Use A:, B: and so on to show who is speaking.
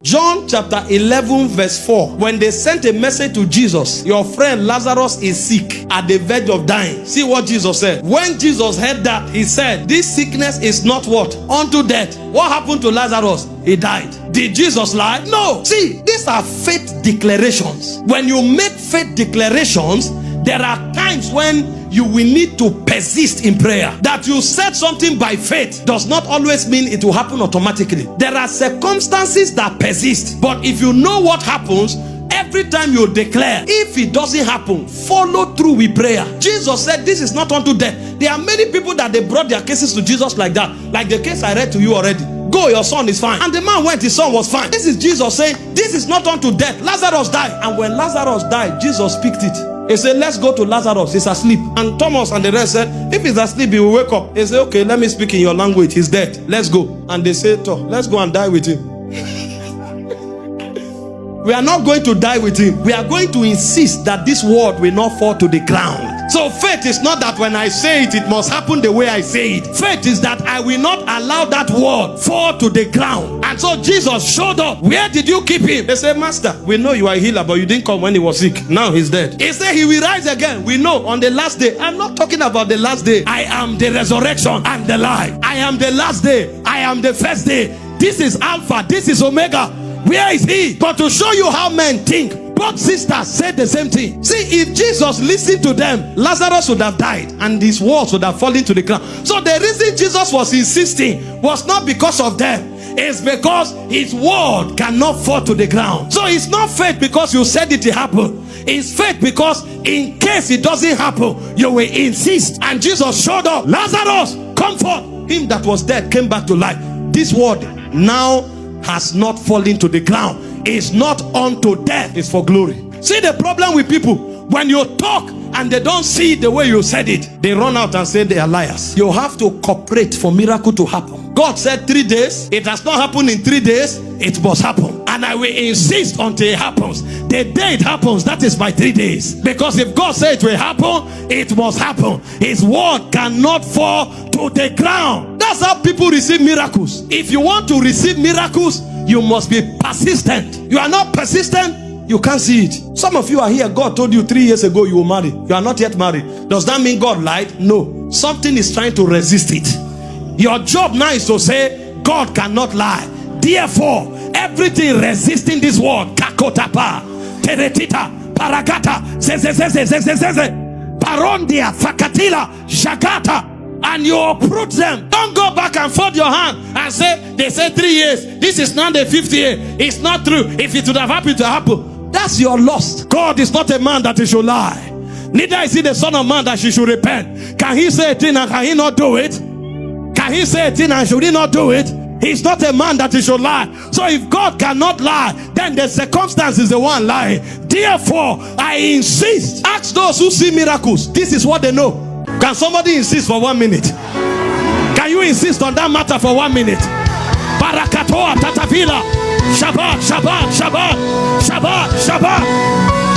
A: John chapter 11 verse 4. When they sent a message to Jesus, your friend Lazarus is sick at the verge of dying. See what Jesus said. When Jesus heard that, he said, this sickness is not what? Unto death. What happened to Lazarus? He died. Did Jesus lie? No. See, these are faith declarations. When you make faith declarations, there are times when you will need to persist in prayer. That you said something by faith does not always mean it will happen automatically. There are circumstances that persist. But if you know what happens, every time you declare, if it doesn't happen, follow through with prayer. Jesus said this is not unto death. There are many people that they brought their cases to Jesus like that. Like the case I read to you already. Go, your son is fine. And the man went, his son was fine. This is Jesus saying, this is not unto death. Lazarus died. And when Lazarus died, Jesus picked it. He said, let's go to Lazarus. He's asleep. And Thomas and the rest said, if he's asleep, he will wake up. He said, okay, let me speak in your language. He's dead. Let's go. And they said, let's go and die with him. We are not going to die with him. We are going to insist that this word will not fall to the ground. So faith is not that when I say it, it must happen the way I say it. Faith is that I will not allow that word fall to the ground. And so Jesus showed up. Where did you keep him? They said, Master, we know you are a healer, but you didn't come when he was sick. Now he's dead. He said he will rise again. We know on the last day. I'm not talking about the last day. I am the resurrection and the life. I am the last day. I am the first day. This is Alpha. This is Omega. Where is he? But to show you how men think, both sisters said the same thing. See, if Jesus listened to them, Lazarus would have died and his words would have fallen to the ground. So the reason Jesus was insisting was not because of them. It's because his word cannot fall to the ground. So it's not faith because you said it happened. It's faith because in case it doesn't happen, you will insist. And Jesus showed up. Lazarus, come forth. Him that was dead came back to life. This word now has not fallen to the ground. It's not unto death. It's for glory. See the problem with people, when you talk and they don't see it the way you said it, they run out and say they are liars. You have to cooperate for miracle to happen. God said 3 days. It has not happened in 3 days. It must happen. And I will insist until it happens. The day it happens, that is by 3 days. Because if God said it will happen, it must happen. His word cannot fall to the ground. That's how people receive miracles. If you want to receive miracles, you must be persistent. You are not persistent, you can't see it. Some of you are here, God told you 3 years ago you will marry. You are not yet married. Does that mean God lied? No. Something is trying to resist it. Your job now is to say, God cannot lie. Therefore, everything resisting this word, kakotapa, teretita, paragata, parondia, fakatila, jagata, and you uproot them. Don't go back and fold your hand and say, they said 3 years. This is not the 5th year. It's not true. If it would have happened to happen, that's your loss. God is not a man that he should lie. Neither is he the son of man that he should repent. Can he say a thing and can he not do it? Can he say a thing and should he not do it? He's not a man that he should lie. So if God cannot lie, then the circumstance is the one lying. Therefore, I insist. Ask those who see miracles. This is what they know. Can somebody insist for 1 minute? Can you insist on that matter for 1 minute? Barakatoa, Tatavila, Shabbat, Shabbat, Shabbat, Shabbat, Shabbat.